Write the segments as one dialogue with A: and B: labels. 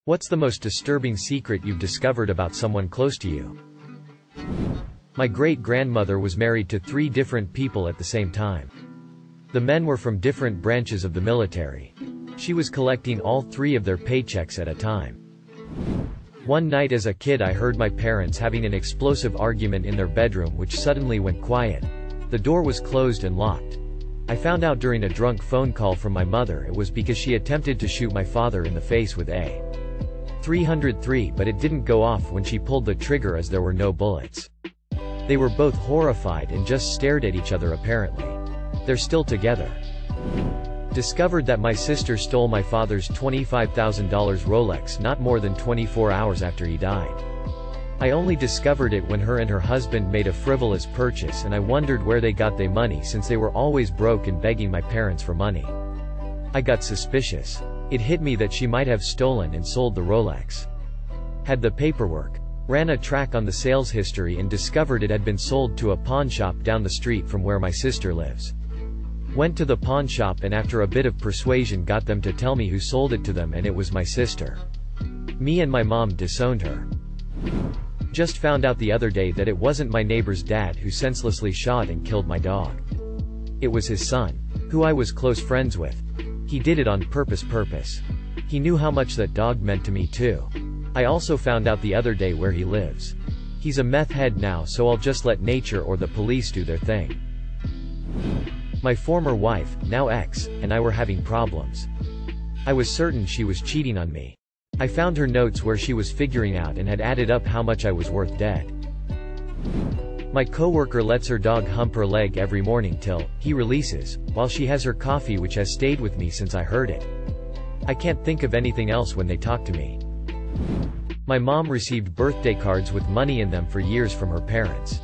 A: What's the most disturbing secret you've discovered about someone close to you? My great-grandmother was married to 3 different people at the same time. The men were from different branches of the military. She was collecting all 3 of their paychecks at a time. One night as a kid I heard my parents having an explosive argument in their bedroom which suddenly went quiet. The door was closed and locked. I found out during a drunk phone call from my mother it was because she attempted to shoot my father in the face with a .303 but it didn't go off when she pulled the trigger as there were no bullets. They were both horrified and just stared at each other apparently. They're still together. Discovered that my sister stole my father's $25,000 Rolex not more than 24 hours after he died. I only discovered it when her and her husband made a frivolous purchase and I wondered where they got their money since they were always broke and begging my parents for money. I got suspicious. It hit me that she might have stolen and sold the Rolex. Had the paperwork. Ran a track on the sales history and discovered it had been sold to a pawn shop down the street from where my sister lives. Went to the pawn shop and after a bit of persuasion got them to tell me who sold it to them and it was my sister. Me and my mom disowned her. Just found out the other day that it wasn't my neighbor's dad who senselessly shot and killed my dog. It was his son, who I was close friends with. He did it on purpose. He knew how much that dog meant to me too. I also found out the other day where he lives. He's a meth head now so I'll just let nature or the police do their thing. My former wife, now ex, and I were having problems. I was certain she was cheating on me. I found her notes where she was figuring out and had added up how much I was worth dead. My coworker lets her dog hump her leg every morning till he releases, while she has her coffee which has stayed with me since I heard it. I can't think of anything else when they talk to me. My mom received birthday cards with money in them for years from her parents.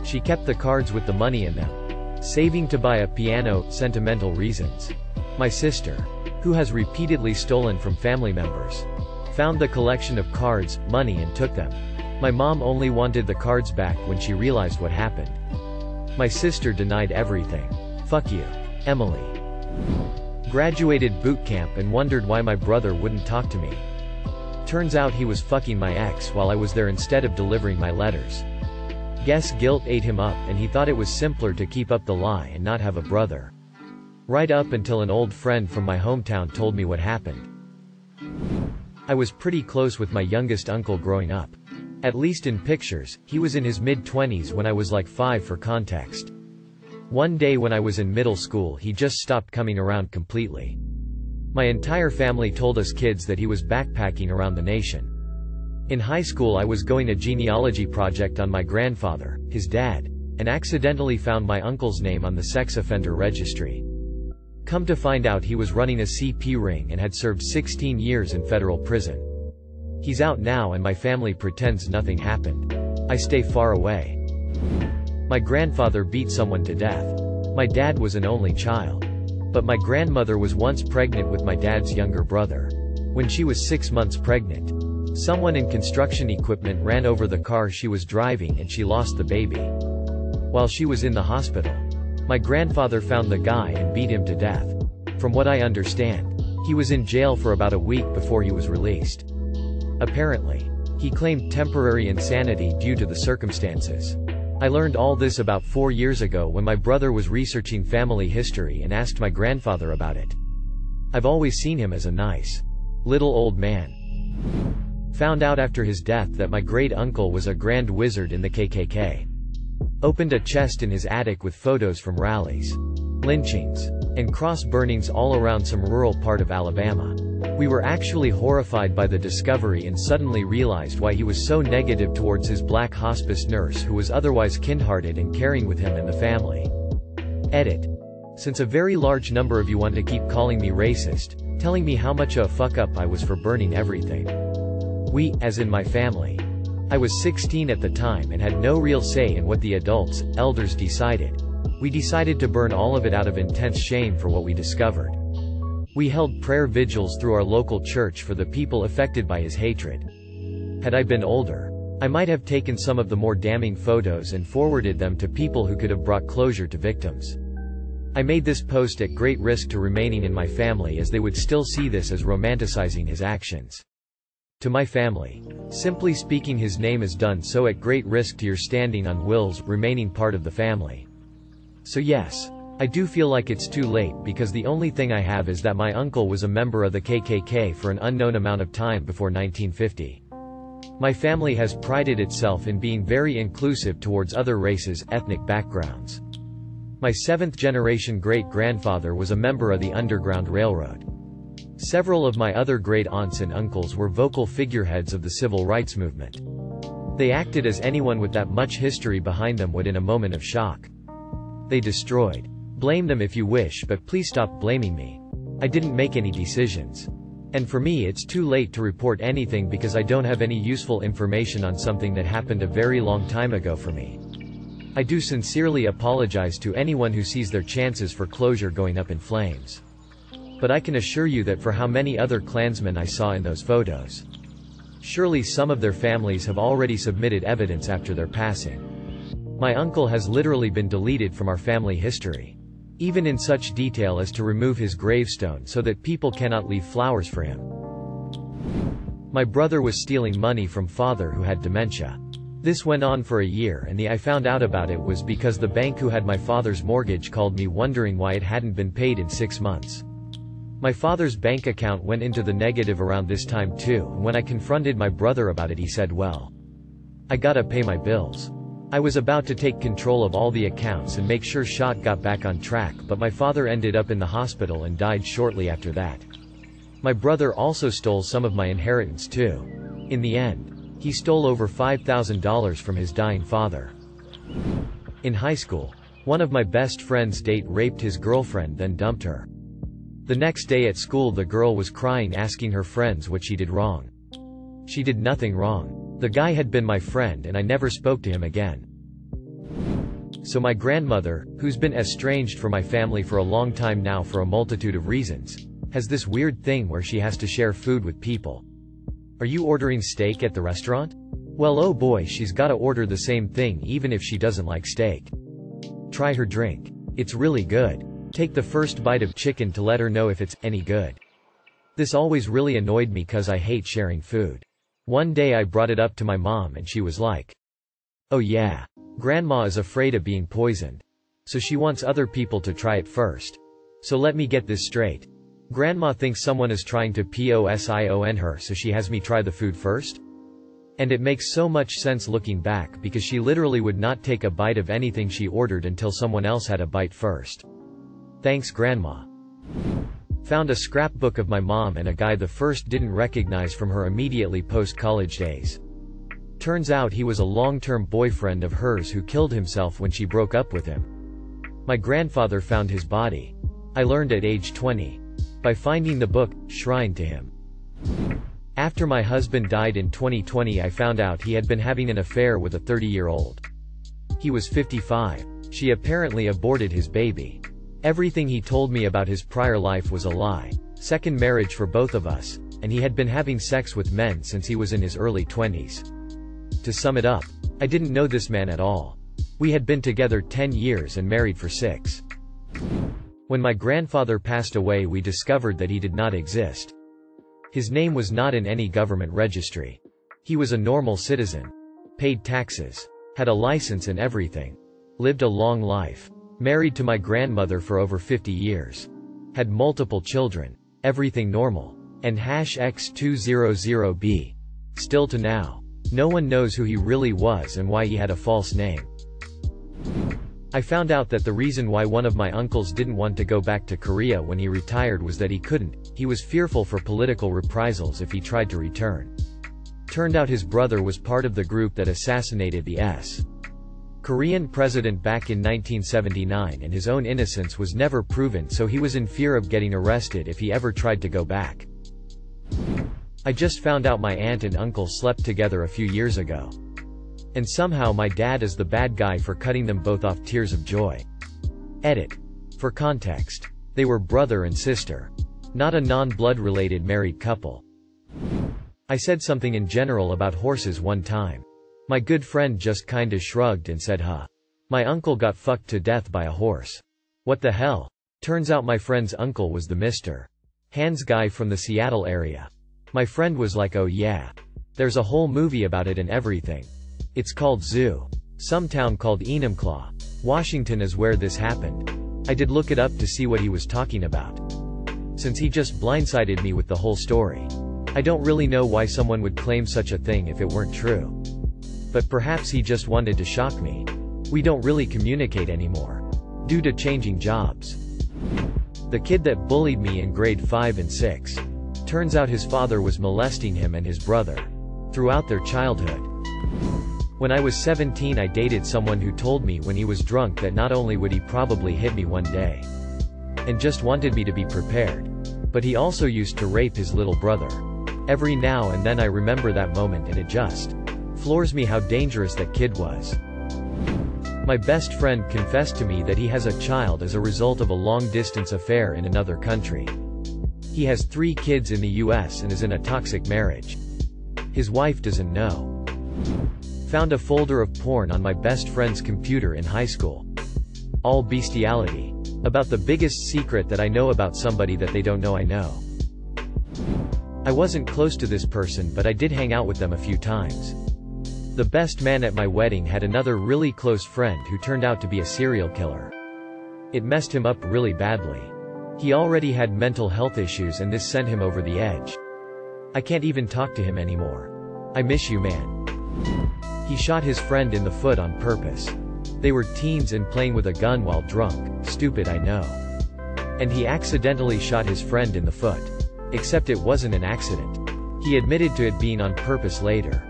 A: She kept the cards with the money in them, saving to buy a piano, sentimental reasons. My sister, who has repeatedly stolen from family members, found the collection of cards, money and took them. My mom only wanted the cards back when she realized what happened. My sister denied everything. Fuck you, Emily. Graduated boot camp and wondered why my brother wouldn't talk to me. Turns out he was fucking my ex while I was there instead of delivering my letters. Guess guilt ate him up and he thought it was simpler to keep up the lie and not have a brother. Right up until an old friend from my hometown told me what happened. I was pretty close with my youngest uncle growing up. At least in pictures, he was in his mid-20s when I was like 5 for context. One day when I was in middle school he just stopped coming around completely. My entire family told us kids that he was backpacking around the nation. In high school I was going a genealogy project on my grandfather, his dad, and accidentally found my uncle's name on the sex offender registry. Come to find out he was running a CP ring and had served 16 years in federal prison. He's out now and my family pretends nothing happened. I stay far away. My grandfather beat someone to death. My dad was an only child. But my grandmother was once pregnant with my dad's younger brother. When she was 6 months pregnant, someone in construction equipment ran over the car she was driving and she lost the baby. While she was in the hospital, my grandfather found the guy and beat him to death. From what I understand, he was in jail for about a week before he was released. Apparently, he claimed temporary insanity due to the circumstances. I learned all this about 4 years ago when my brother was researching family history and asked my grandfather about it. I've always seen him as a nice, little old man. Found out after his death that my great-uncle was a grand wizard in the KKK. Opened a chest in his attic with photos from rallies, lynchings, and cross burnings all around some rural part of Alabama. We were actually horrified by the discovery and suddenly realized why he was so negative towards his black hospice nurse who was otherwise kind-hearted and caring with him and the family. Edit. Since a very large number of you want to keep calling me racist, telling me how much of a fuck-up I was for burning everything. We, as in my family. I was 16 at the time and had no real say in what the adults, elders decided. We decided to burn all of it out of intense shame for what we discovered. We held prayer vigils through our local church for the people affected by his hatred. Had I been older, I might have taken some of the more damning photos and forwarded them to people who could have brought closure to victims. I made this post at great risk to remaining in my family as they would still see this as romanticizing his actions. To my family. Simply speaking, his name is done so at great risk to your standing on wills remaining part of the family. So yes, I do feel like it's too late because the only thing I have is that my uncle was a member of the KKK for an unknown amount of time before 1950. My family has prided itself in being very inclusive towards other races, ethnic backgrounds. My seventh-generation great-grandfather was a member of the Underground Railroad. Several of my other great-aunts and uncles were vocal figureheads of the civil rights movement. They acted as anyone with that much history behind them would in a moment of shock. They destroyed. Blame them if you wish, but please stop blaming me. I didn't make any decisions. And for me it's too late to report anything because I don't have any useful information on something that happened a very long time ago for me. I do sincerely apologize to anyone who sees their chances for closure going up in flames. But I can assure you that for how many other Klansmen I saw in those photos. Surely some of their families have already submitted evidence after their passing. My uncle has literally been deleted from our family history. Even in such detail as to remove his gravestone so that people cannot leave flowers for him. My brother was stealing money from father who had dementia. This went on for a year, and I found out about it was because the bank who had my father's mortgage called me wondering why it hadn't been paid in 6 months. My father's bank account went into the negative around this time too, and when I confronted my brother about it he said, well, I gotta pay my bills. I was about to take control of all the accounts and make sure shit got back on track, but my father ended up in the hospital and died shortly after that. My brother also stole some of my inheritance too. In the end, he stole over $5,000 from his dying father. In high school, one of my best friend's date raped his girlfriend then dumped her. The next day at school the girl was crying asking her friends what she did wrong. She did nothing wrong. The guy had been my friend and I never spoke to him again. So my grandmother, who's been estranged from my family for a long time now for a multitude of reasons, has this weird thing where she has to share food with people. Are you ordering steak at the restaurant? Well, oh boy, she's gotta order the same thing even if she doesn't like steak. Try her drink. It's really good. Take the first bite of chicken to let her know if it's any good. This always really annoyed me cause I hate sharing food. One day I brought it up to my mom and she was like, oh yeah, grandma is afraid of being poisoned. So she wants other people to try it first. So let me get this straight. Grandma thinks someone is trying to poison her, so she has me try the food first? And it makes so much sense looking back because she literally would not take a bite of anything she ordered until someone else had a bite first. Thanks grandma. Found a scrapbook of my mom and a guy the first didn't recognize from her immediately post-college days. Turns out he was a long-term boyfriend of hers who killed himself when she broke up with him. My grandfather found his body. I learned at age 20. By finding the book, Shrine to him. After my husband died in 2020 I found out he had been having an affair with a 30-year-old. He was 55. She apparently aborted his baby. Everything he told me about his prior life was a lie. Second marriage for both of us, and he had been having sex with men since he was in his early 20s. To sum it up, I didn't know this man at all. We had been together 10 years and married for 6. When my grandfather passed away we discovered that he did not exist. His name was not in any government registry. He was a normal citizen. Paid taxes. Had a license and everything. Lived a long life. Married to my grandmother for over 50 years. Had multiple children. Everything normal. And #X200B. Still to now. No one knows who he really was and why he had a false name. I found out that the reason why one of my uncles didn't want to go back to Korea when he retired was that he couldn't. He was fearful for political reprisals if he tried to return. Turned out his brother was part of the group that assassinated the Korean president back in 1979, and his own innocence was never proven, so he was in fear of getting arrested if he ever tried to go back. I just found out my aunt and uncle slept together a few years ago. And somehow my dad is the bad guy for cutting them both off. Tears of joy. Edit. For context. They were brother and sister. Not a non-blood related married couple. I said something in general about horses one time. My good friend just kinda shrugged and said huh. My uncle got fucked to death by a horse. What the hell? Turns out my friend's uncle was the Mr. Hands guy from the Seattle area. My friend was like, oh yeah. There's a whole movie about it and everything. It's called Zoo. Some town called Enumclaw, Washington is where this happened. I did look it up to see what he was talking about. Since he just blindsided me with the whole story. I don't really know why someone would claim such a thing if it weren't true. But perhaps he just wanted to shock me. We don't really communicate anymore. Due to changing jobs. The kid that bullied me in grade 5 and 6. Turns out his father was molesting him and his brother. Throughout their childhood. When I was 17 I dated someone who told me when he was drunk that not only would he probably hit me one day. And just wanted me to be prepared. But he also used to rape his little brother. Every now and then I remember that moment and it just floors me how dangerous that kid was. My best friend confessed to me that he has a child as a result of a long-distance affair in another country. He has 3 kids in the US and is in a toxic marriage. His wife doesn't know. Found a folder of porn on my best friend's computer in high school. All bestiality. About the biggest secret that I know about somebody that they don't know I know. I wasn't close to this person but I did hang out with them a few times. The best man at my wedding had another really close friend who turned out to be a serial killer. It messed him up really badly. He already had mental health issues and this sent him over the edge. I can't even talk to him anymore. I miss you, man. He shot his friend in the foot on purpose. They were teens and playing with a gun while drunk. Stupid, I know. And he accidentally shot his friend in the foot. Except it wasn't an accident. He admitted to it being on purpose later.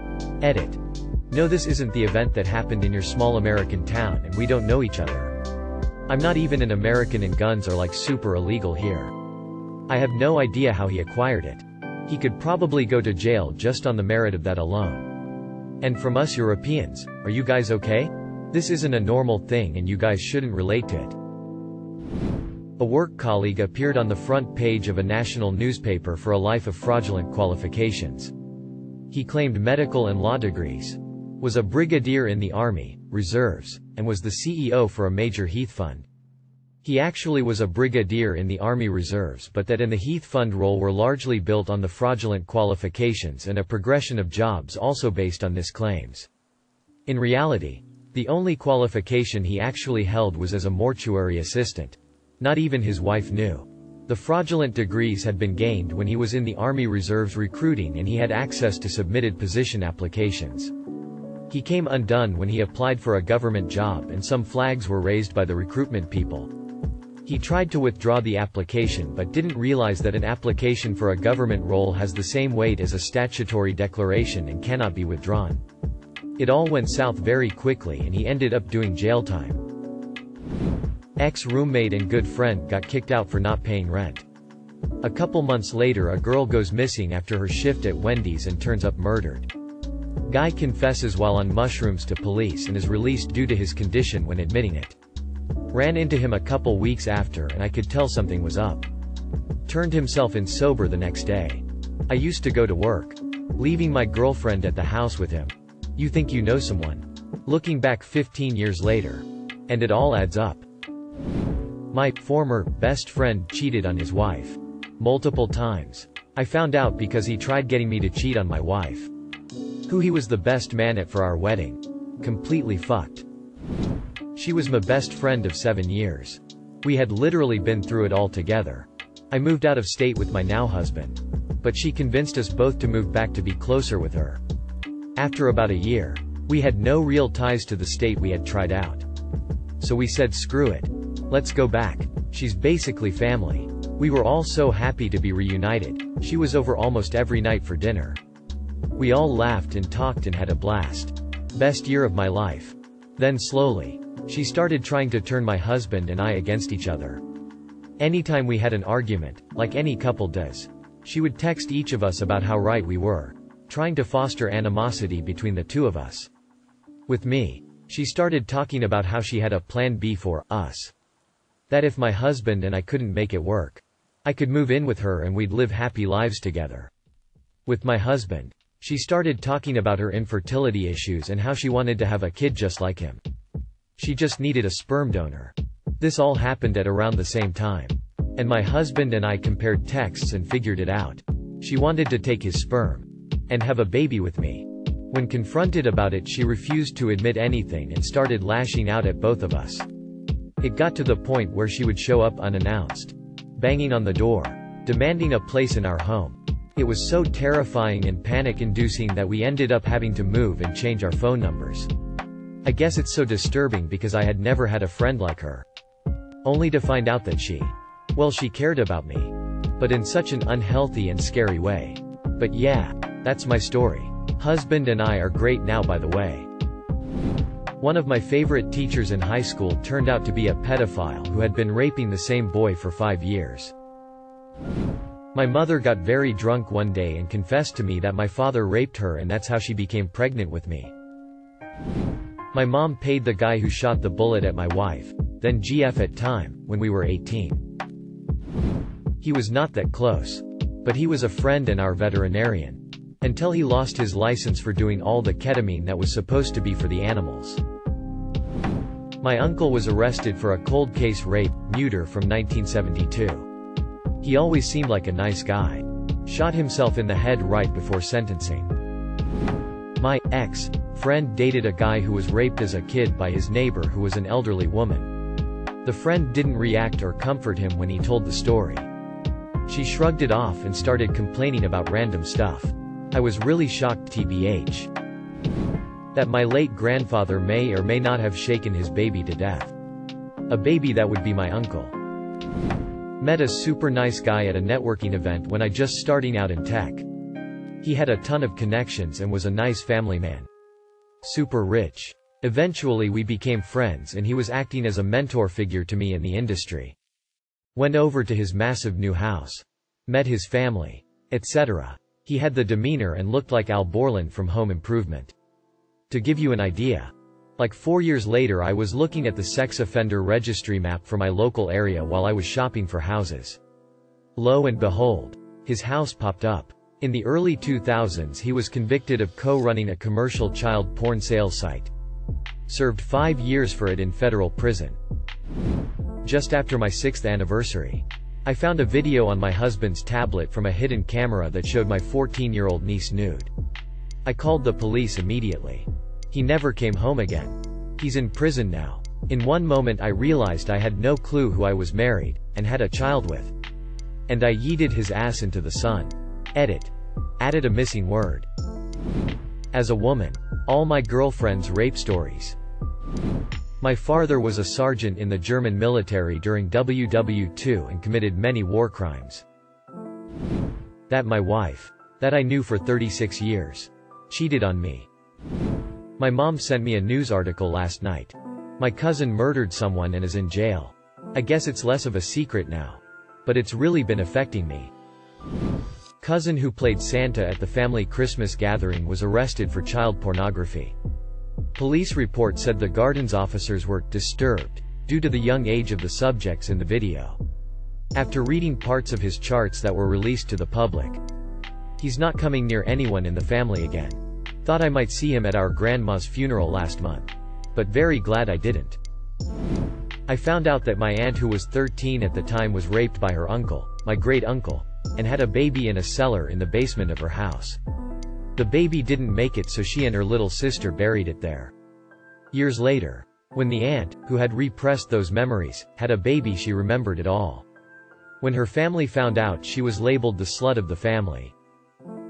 A: Edit. No, this isn't the event that happened in your small American town and we don't know each other. I'm not even an American and guns are like super illegal here. I have no idea how he acquired it. He could probably go to jail just on the merit of that alone. And from us Europeans, are you guys okay? This isn't a normal thing and you guys shouldn't relate to it. A work colleague appeared on the front page of a national newspaper for a life of fraudulent qualifications. He claimed medical and law degrees. Was a brigadier in the Army, Reserves, and was the CEO for a major Heath fund. He actually was a brigadier in the Army Reserves but that and the Heath fund role were largely built on the fraudulent qualifications and a progression of jobs also based on this claims. In reality, the only qualification he actually held was as a mortuary assistant. Not even his wife knew. The fraudulent degrees had been gained when he was in the Army Reserves recruiting and he had access to submitted position applications. He came undone when he applied for a government job and some flags were raised by the recruitment people. He tried to withdraw the application but didn't realize that an application for a government role has the same weight as a statutory declaration and cannot be withdrawn. It all went south very quickly and he ended up doing jail time. Ex-roommate and good friend got kicked out for not paying rent. A couple months later a girl goes missing after her shift at Wendy's and turns up murdered. Guy confesses while on mushrooms to police and is released due to his condition when admitting it. Ran into him a couple weeks after and I could tell something was up. Turned himself in sober the next day. I used to go to work. Leaving my girlfriend at the house with him. You think you know someone. Looking back 15 years later. And it all adds up. My former best friend cheated on his wife. Multiple times. I found out because he tried getting me to cheat on my wife. Who he was the best man at for our wedding. Completely fucked. She was my best friend of 7 years. We had literally been through it all together. I moved out of state with my now husband. But she convinced us both to move back to be closer with her. After about a year, we had no real ties to the state we had tried out. So we said screw it. Let's go back. She's basically family. We were all so happy to be reunited. She was over almost every night for dinner. We all laughed and talked and had a blast. Best year of my life. Then slowly, she started trying to turn my husband and I against each other. Anytime we had an argument, like any couple does, she would text each of us about how right we were, trying to foster animosity between the two of us. With me, she started talking about how she had a plan B for us. That if my husband and I couldn't make it work, I could move in with her and we'd live happy lives together. With my husband, she started talking about her infertility issues and how she wanted to have a kid just like him. She just needed a sperm donor. This all happened at around the same time. And my husband and I compared texts and figured it out. She wanted to take his sperm and have a baby with me. When confronted about it, she refused to admit anything and started lashing out at both of us. It got to the point where she would show up unannounced, banging on the door, demanding a place in our home. It was so terrifying and panic-inducing that we ended up having to move and change our phone numbers. I guess it's so disturbing because I had never had a friend like her. Only to find out that she cared about me. But in such an unhealthy and scary way. But yeah, that's my story. Husband and I are great now, by the way. One of my favorite teachers in high school turned out to be a pedophile who had been raping the same boy for 5 years. My mother got very drunk one day and confessed to me that my father raped her, and that's how she became pregnant with me. My mom paid the guy who shot the bullet at my wife, then GF at time, when we were 18. He was not that close. But he was a friend and our veterinarian. Until he lost his license for doing all the ketamine that was supposed to be for the animals. My uncle was arrested for a cold case rape, murder from 1972. He always seemed like a nice guy. Shot himself in the head right before sentencing. My ex-friend dated a guy who was raped as a kid by his neighbor who was an elderly woman. The friend didn't react or comfort him when he told the story. She shrugged it off and started complaining about random stuff. I was really shocked, tbh, that my late grandfather may or may not have shaken his baby to death. A baby that would be my uncle. Met a super nice guy at a networking event when I just starting out in tech. He had a ton of connections and was a nice family man. Super rich. Eventually we became friends and he was acting as a mentor figure to me in the industry. Went over to his massive new house. Met his family, etc. He had the demeanor and looked like Al Borland from Home Improvement. To give you an idea, like 4 years later I was looking at the sex offender registry map for my local area while I was shopping for houses. Lo and behold, his house popped up. In the early 2000s he was convicted of co-running a commercial child porn sales site. Served 5 years for it in federal prison. Just after my 6th anniversary, I found a video on my husband's tablet from a hidden camera that showed my 14-year-old niece nude. I called the police immediately. He never came home again. He's in prison now. In one moment I realized I had no clue who I was married, and had a child with. And I yeeted his ass into the sun. Edit. Added a missing word. As a woman, all my girlfriend's rape stories. My father was a sergeant in the German military during WW2 and committed many war crimes. That my wife, that I knew for 36 years, cheated on me. My mom sent me a news article last night. My cousin murdered someone and is in jail. I guess it's less of a secret now. But it's really been affecting me. Cousin who played Santa at the family Christmas gathering was arrested for child pornography. Police report said the Gardens officers were disturbed due to the young age of the subjects in the video. After reading parts of his charts that were released to the public, he's not coming near anyone in the family again. Thought I might see him at our grandma's funeral last month. But very glad I didn't. I found out that my aunt who was 13 at the time was raped by her uncle, my great-uncle, and had a baby in a cellar in the basement of her house. The baby didn't make it, so she and her little sister buried it there. Years later, when the aunt, who had repressed those memories, had a baby, she remembered it all. When her family found out, she was labeled the slut of the family.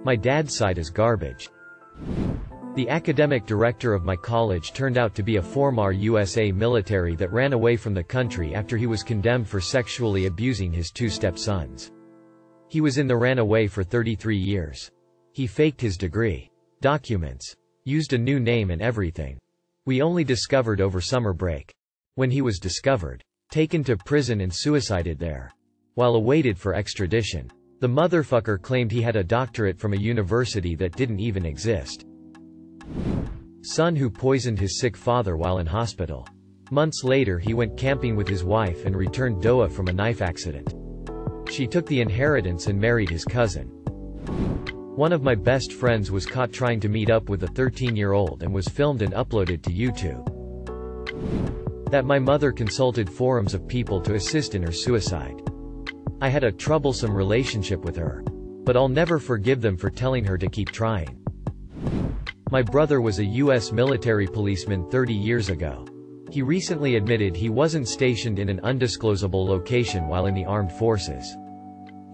A: My dad's side is garbage. The academic director of my college turned out to be a former USA military that ran away from the country after he was condemned for sexually abusing his 2 stepsons. He was in the ran away for 33 years. He faked his degree, documents, used a new name and everything. We only discovered over summer break. When he was discovered, taken to prison and suicided there. While awaited for extradition, the motherfucker claimed he had a doctorate from a university that didn't even exist. Son who poisoned his sick father while in hospital. Months later he went camping with his wife and returned DOA from a knife accident. She took the inheritance and married his cousin. One of my best friends was caught trying to meet up with a 13-year-old and was filmed and uploaded to YouTube. That my mother consulted forums of people to assist in her suicide. I had a troublesome relationship with her. But I'll never forgive them for telling her to keep trying. My brother was a U.S. military policeman 30 years ago. He recently admitted he wasn't stationed in an undisclosable location while in the armed forces.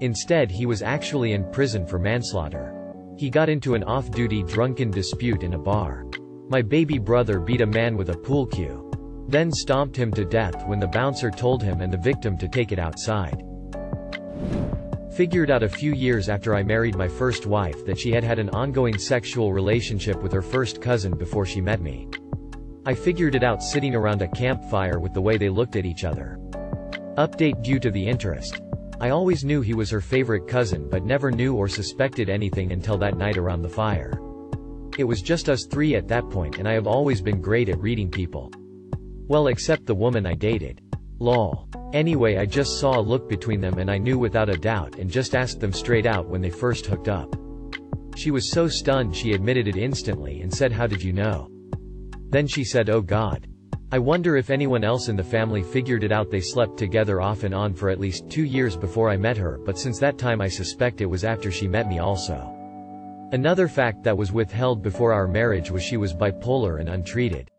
A: Instead, he was actually in prison for manslaughter. He got into an off-duty drunken dispute in a bar. My baby brother beat a man with a pool cue. Then stomped him to death when the bouncer told him and the victim to take it outside. Figured out a few years after I married my first wife that she had had an ongoing sexual relationship with her first cousin before she met me. I figured it out sitting around a campfire with the way they looked at each other. Update due to the interest. I always knew he was her favorite cousin but never knew or suspected anything until that night around the fire. It was just us three at that point, and I have always been great at reading people. Well, except the woman I dated. Lol. Anyway, I just saw a look between them and I knew without a doubt and just asked them straight out when they first hooked up. She was so stunned she admitted it instantly and said, "How did you know?" Then she said, "Oh God. I wonder if anyone else in the family figured it out." They slept together off and on for at least 2 years before I met her, but since that time I suspect it was after she met me also. Another fact that was withheld before our marriage was she was bipolar and untreated.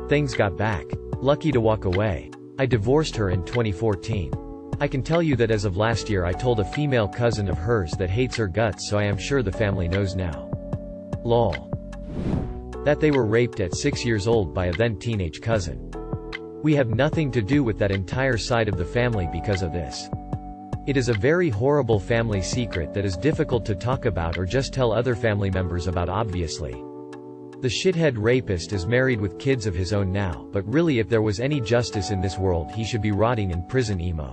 A: Things got back. Lucky to walk away. I divorced her in 2014. I can tell you that as of last year I told a female cousin of hers that hates her guts, so I am sure the family knows now. Lol. That they were raped at 6 years old by a then teenage cousin. We have nothing to do with that entire side of the family because of this. It is a very horrible family secret that is difficult to talk about or just tell other family members about, obviously. The shithead rapist is married with kids of his own now, but really if there was any justice in this world he should be rotting in prison emo.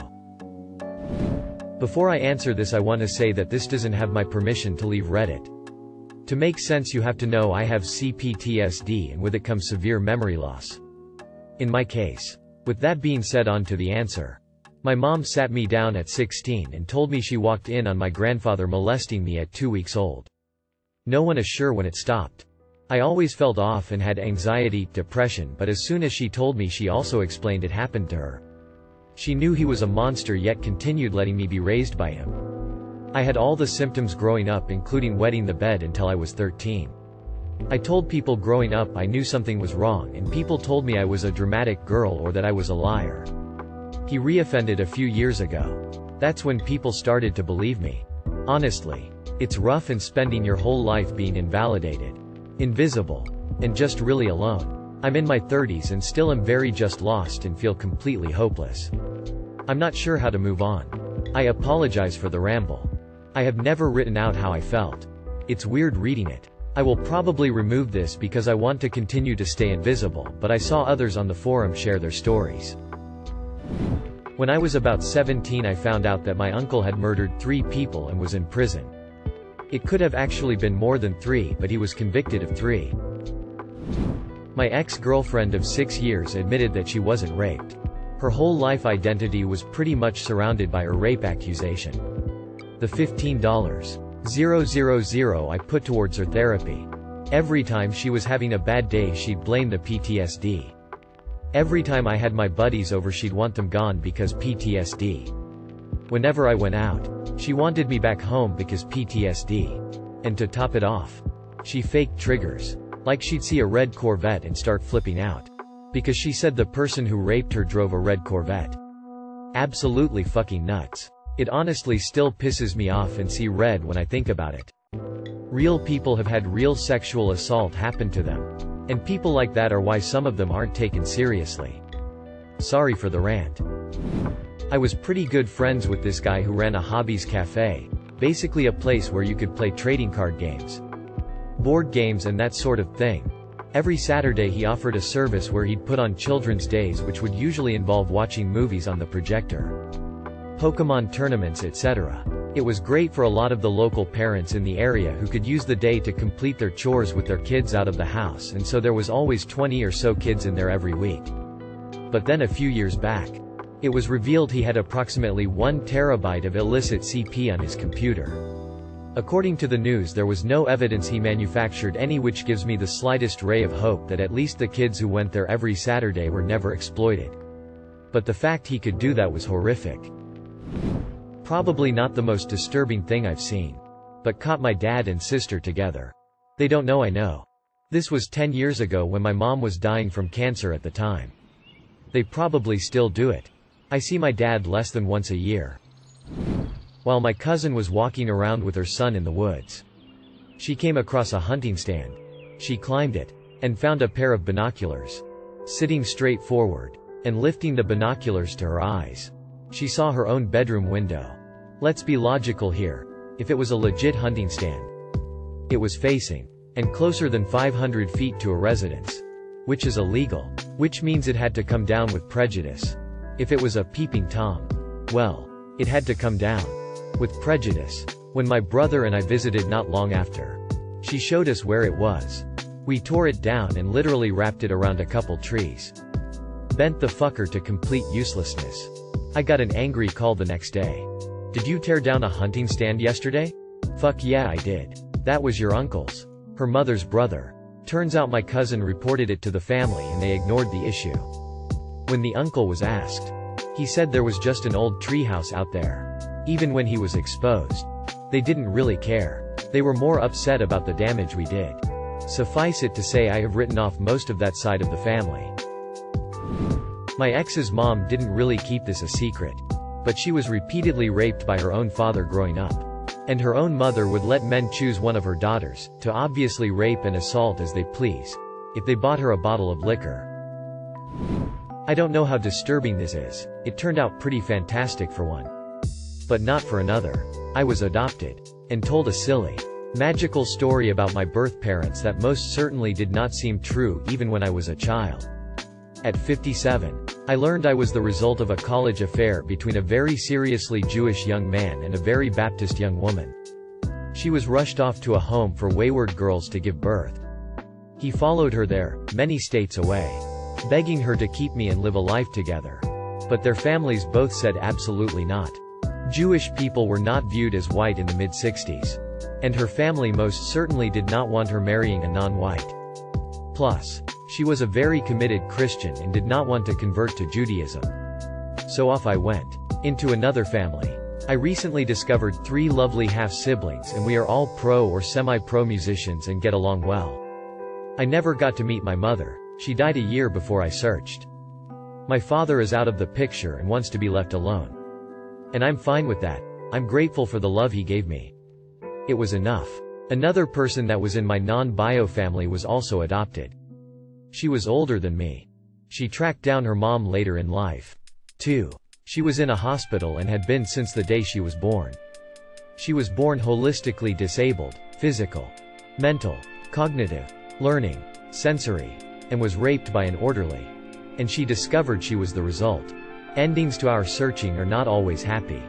A: Before I answer this I want to say that this doesn't have my permission to leave Reddit. To make sense you have to know I have CPTSD and with it comes severe memory loss. In my case. With that being said, on to the answer. My mom sat me down at 16 and told me she walked in on my grandfather molesting me at 2 weeks old. No one is sure when it stopped. I always felt off and had anxiety, depression, but as soon as she told me she also explained it happened to her. She knew he was a monster yet continued letting me be raised by him. I had all the symptoms growing up, including wetting the bed, until I was 13. I told people growing up I knew something was wrong and people told me I was a dramatic girl or that I was a liar. He reoffended a few years ago. That's when people started to believe me. Honestly. It's rough and spending your whole life being invalidated. Invisible. And just really alone. I'm in my 30s and still am very just lost and feel completely hopeless. I'm not sure how to move on. I apologize for the ramble. I have never written out how I felt. It's weird reading it. I will probably remove this because I want to continue to stay invisible, but I saw others on the forum share their stories. When I was about 17 I found out that my uncle had murdered 3 people and was in prison. It could have actually been more than 3, but he was convicted of 3. My ex-girlfriend of 6 years admitted that she wasn't raped. Her whole life identity was pretty much surrounded by her rape accusation. The $15,000 I put towards her therapy. Every time she was having a bad day she'd blame the PTSD. Every time I had my buddies over she'd want them gone because PTSD. Whenever I went out, she wanted me back home because PTSD. And to top it off, she faked triggers. Like she'd see a red Corvette and start flipping out. Because she said the person who raped her drove a red Corvette. Absolutely fucking nuts. It honestly still pisses me off and see red when I think about it. Real people have had real sexual assault happen to them. And people like that are why some of them aren't taken seriously. Sorry for the rant. I was pretty good friends with this guy who ran a hobbies cafe, basically a place where you could play trading card games, board games and that sort of thing. Every Saturday he offered a service where he'd put on children's days, which would usually involve watching movies on the projector, Pokemon tournaments, etc. It was great for a lot of the local parents in the area who could use the day to complete their chores with their kids out of the house, and so there was always 20 or so kids in there every week. But then a few years back, it was revealed he had approximately 1 terabyte of illicit CP on his computer. According to the news, there was no evidence he manufactured any, which gives me the slightest ray of hope that at least the kids who went there every Saturday were never exploited. But the fact he could do that was horrific. Probably not the most disturbing thing I've seen. but caught my dad and sister together. They don't know I know. This was 10 years ago when my mom was dying from cancer at the time. They probably still do it. I see my dad less than once a year. While my cousin was walking around with her son in the woods, she came across a hunting stand. She climbed it, and found a pair of binoculars. Sitting straight forward, and lifting the binoculars to her eyes, she saw her own bedroom window. Let's be logical here. If it was a legit hunting stand, it was facing, and closer than 500 feet to a residence, which is illegal, which means it had to come down with prejudice. If it was a peeping Tom, well, it had to come down with prejudice. When my brother and I visited not long after, she showed us where it was. We tore it down and literally wrapped it around a couple trees. Bent the fucker to complete uselessness. I got an angry call the next day. Did you tear down a hunting stand yesterday? Fuck yeah, I did. That was your uncle's. Her mother's brother. Turns out my cousin reported it to the family and they ignored the issue. When the uncle was asked, he said there was just an old treehouse out there. Even when he was exposed, they didn't really care. They were more upset about the damage we did. Suffice it to say I have written off most of that side of the family. My ex's mom didn't really keep this a secret, but she was repeatedly raped by her own father growing up. And her own mother would let men choose one of her daughters, to obviously rape and assault as they please, if they bought her a bottle of liquor. I don't know how disturbing this is. It turned out pretty fantastic for one, but not for another. I was adopted, and told a silly, magical story about my birth parents that most certainly did not seem true even when I was a child. At 57, I learned I was the result of a college affair between a very seriously Jewish young man and a very Baptist young woman. She was rushed off to a home for wayward girls to give birth. He followed her there, many states away, begging her to keep me and live a life together. But their families both said absolutely not. Jewish people were not viewed as white in the mid-60s. And her family most certainly did not want her marrying a non-white. Plus, she was a very committed Christian and did not want to convert to Judaism. So off I went. Into another family. I recently discovered 3 lovely half-siblings and we are all pro or semi-pro musicians and get along well. I never got to meet my mother. She died a year before I searched. My father is out of the picture and wants to be left alone. And I'm fine with that. I'm grateful for the love he gave me. It was enough. Another person that was in my non-bio family was also adopted. She was older than me. She tracked down her mom later in life. 2. She was in a hospital and had been since the day she was born. She was born holistically disabled, physical, mental, cognitive, learning, sensory, and was raped by an orderly. And she discovered she was the result. Endings to our searching are not always happy.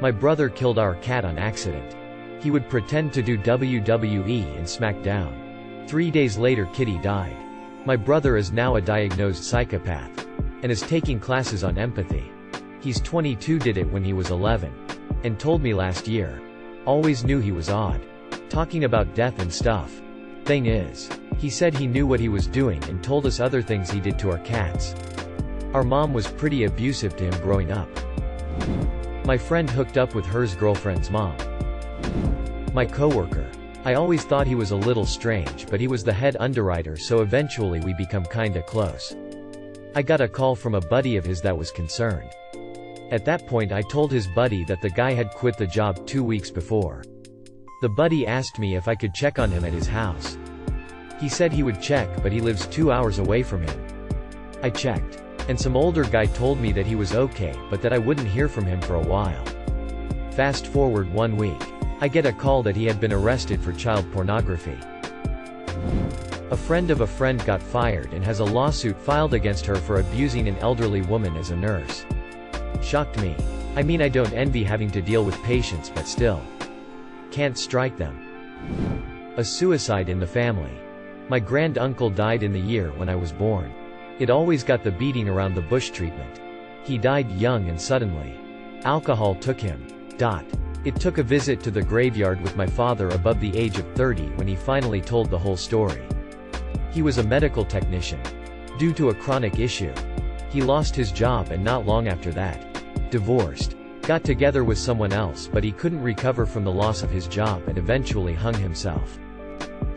A: My brother killed our cat on accident. He would pretend to do WWE and SmackDown. 3 days later Kitty died. My brother is now a diagnosed psychopath, and is taking classes on empathy. He's 22, did it when he was 11. And told me last year. Always knew he was odd. Talking about death and stuff. Thing is, he said he knew what he was doing and told us other things he did to our cats. Our mom was pretty abusive to him growing up. My friend hooked up with her girlfriend's mom. My coworker. I always thought he was a little strange, but he was the head underwriter, so eventually we become kinda close. I got a call from a buddy of his that was concerned. At that point I told his buddy that the guy had quit the job 2 weeks before. The buddy asked me if I could check on him at his house. He said he would check, but he lives 2 hours away from him. I checked, and some older guy told me that he was okay, but that I wouldn't hear from him for a while. Fast forward 1 week. I get a call that he had been arrested for child pornography. A friend of a friend got fired and has a lawsuit filed against her for abusing an elderly woman as a nurse. Shocked me. I mean, I don't envy having to deal with patients, but still. Can't strike them. A suicide in the family. My grand-uncle died in the year when I was born. It always got the beating around the bush treatment. He died young and suddenly. Alcohol took him. It took a visit to the graveyard with my father above the age of 30 when he finally told the whole story. He was a medical technician. Due to a chronic issue, he lost his job and not long after that, divorced. got together with someone else, but he couldn't recover from the loss of his job and eventually hung himself.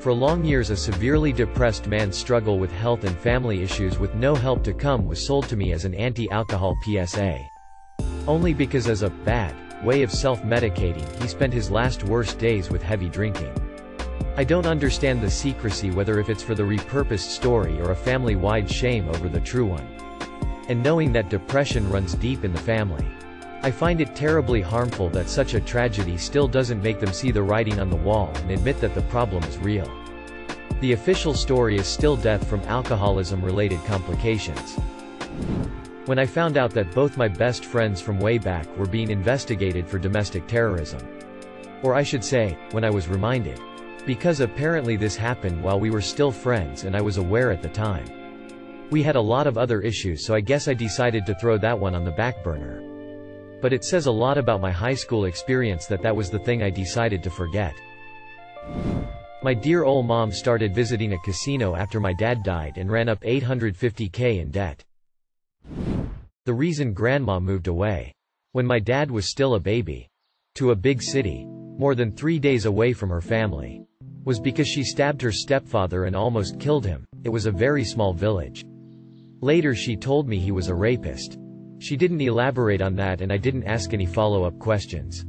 A: For long years, a severely depressed man's struggle with health and family issues with no help to come was sold to me as an anti-alcohol PSA. Only because as a bad way of self-medicating, he spent his last worst days with heavy drinking. I don't understand the secrecy, whether if it's for the repurposed story or a family-wide shame over the true one. And knowing that depression runs deep in the family, I find it terribly harmful that such a tragedy still doesn't make them see the writing on the wall and admit that the problem is real. The official story is still death from alcoholism-related complications. When I found out that both my best friends from way back were being investigated for domestic terrorism. Or I should say, when I was reminded. Because apparently this happened while we were still friends and I was aware at the time. We had a lot of other issues, so I guess I decided to throw that one on the back burner. But it says a lot about my high school experience that that was the thing I decided to forget. My dear old mom started visiting a casino after my dad died and ran up $850K in debt. The reason grandma moved away, when my dad was still a baby, to a big city, more than 3 days away from her family, was because she stabbed her stepfather and almost killed him. It was a very small village. Later she told me he was a rapist. She didn't elaborate on that and I didn't ask any follow-up questions.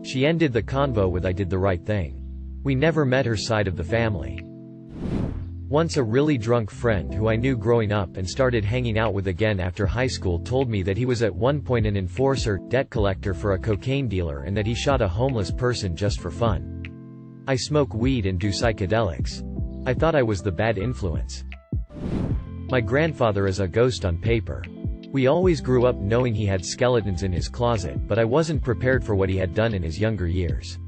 A: She ended the convo with "I did the right thing." We never met her side of the family. Once a really drunk friend who I knew growing up and started hanging out with again after high school told me that he was at one point an enforcer, debt collector for a cocaine dealer, and that he shot a homeless person just for fun. I smoke weed and do psychedelics. I thought I was the bad influence. My grandfather is a ghost on paper. We always grew up knowing he had skeletons in his closet, but I wasn't prepared for what he had done in his younger years.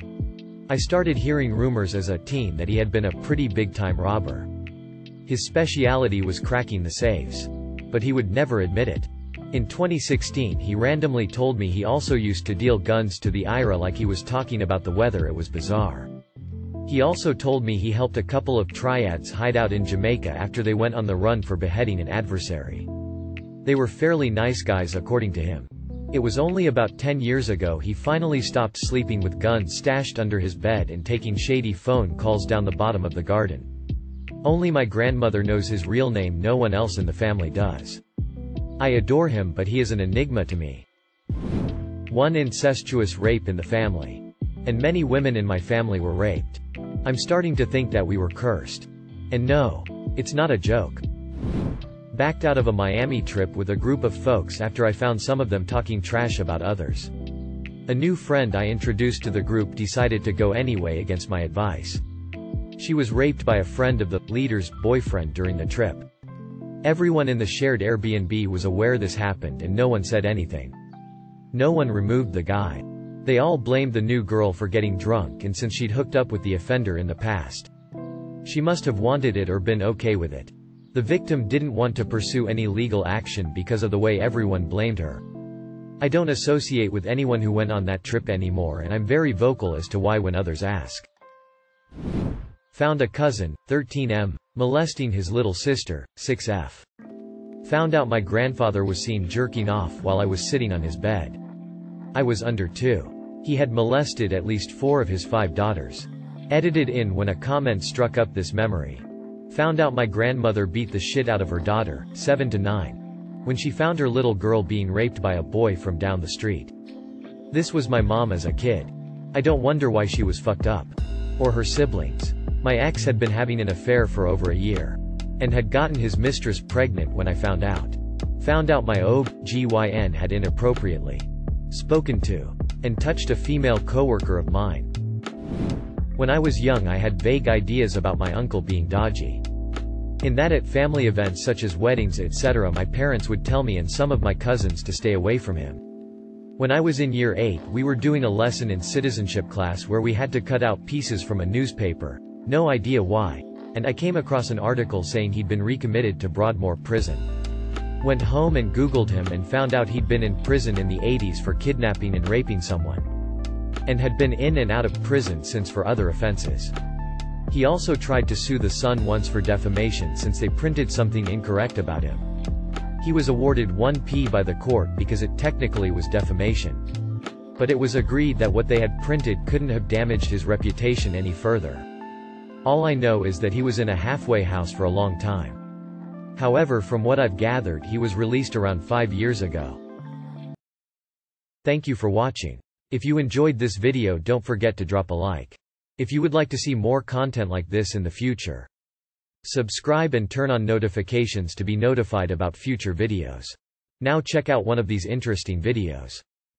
A: I started hearing rumors as a teen that he had been a pretty big-time robber. His specialty was cracking the safes. But he would never admit it. In 2016 he randomly told me he also used to deal guns to the IRA like he was talking about the weather. It was bizarre. He also told me he helped a couple of triads hide out in Jamaica after they went on the run for beheading an adversary. They were fairly nice guys according to him. It was only about 10 years ago he finally stopped sleeping with guns stashed under his bed and taking shady phone calls down the bottom of the garden. Only my grandmother knows his real name, no one else in the family does. I adore him, but he is an enigma to me. One incestuous rape in the family. And many women in my family were raped. I'm starting to think that we were cursed. And no, it's not a joke. Backed out of a Miami trip with a group of folks after I found some of them talking trash about others. A new friend I introduced to the group decided to go anyway against my advice. She was raped by a friend of the leader's boyfriend during the trip. Everyone in the shared Airbnb was aware this happened and no one said anything. No one removed the guy. They all blamed the new girl for getting drunk, and since she'd hooked up with the offender in the past, she must have wanted it or been okay with it. The victim didn't want to pursue any legal action because of the way everyone blamed her. I don't associate with anyone who went on that trip anymore, and I'm very vocal as to why when others ask. Found a cousin, 13M, molesting his little sister, 6F. Found out my grandfather was seen jerking off while I was sitting on his bed. I was under 2. He had molested at least 4 of his 5 daughters. Edited in when a comment struck up this memory. Found out my grandmother beat the shit out of her daughter, 7 to 9, when she found her little girl being raped by a boy from down the street. This was my mom as a kid. I don't wonder why she was fucked up. Or her siblings. My ex had been having an affair for over a year. And had gotten his mistress pregnant when I found out. Found out my OB-GYN had inappropriately spoken to and touched a female coworker of mine. When I was young I had vague ideas about my uncle being dodgy. In that at family events such as weddings etc. my parents would tell me and some of my cousins to stay away from him. When I was in year 8 we were doing a lesson in citizenship class where we had to cut out pieces from a newspaper, no idea why, and I came across an article saying he'd been recommitted to Broadmoor prison. Went home and googled him and found out he'd been in prison in the 80s for kidnapping and raping someone. And had been in and out of prison since for other offenses. He also tried to sue the Sun once for defamation since they printed something incorrect about him. He was awarded 1p by the court because it technically was defamation. But it was agreed that what they had printed couldn't have damaged his reputation any further. All I know is that he was in a halfway house for a long time. However, from what I've gathered, he was released around 5 years ago. Thank you for watching. If you enjoyed this video, don't forget to drop a like. If you would like to see more content like this in the future, subscribe and turn on notifications to be notified about future videos. Now check out one of these interesting videos.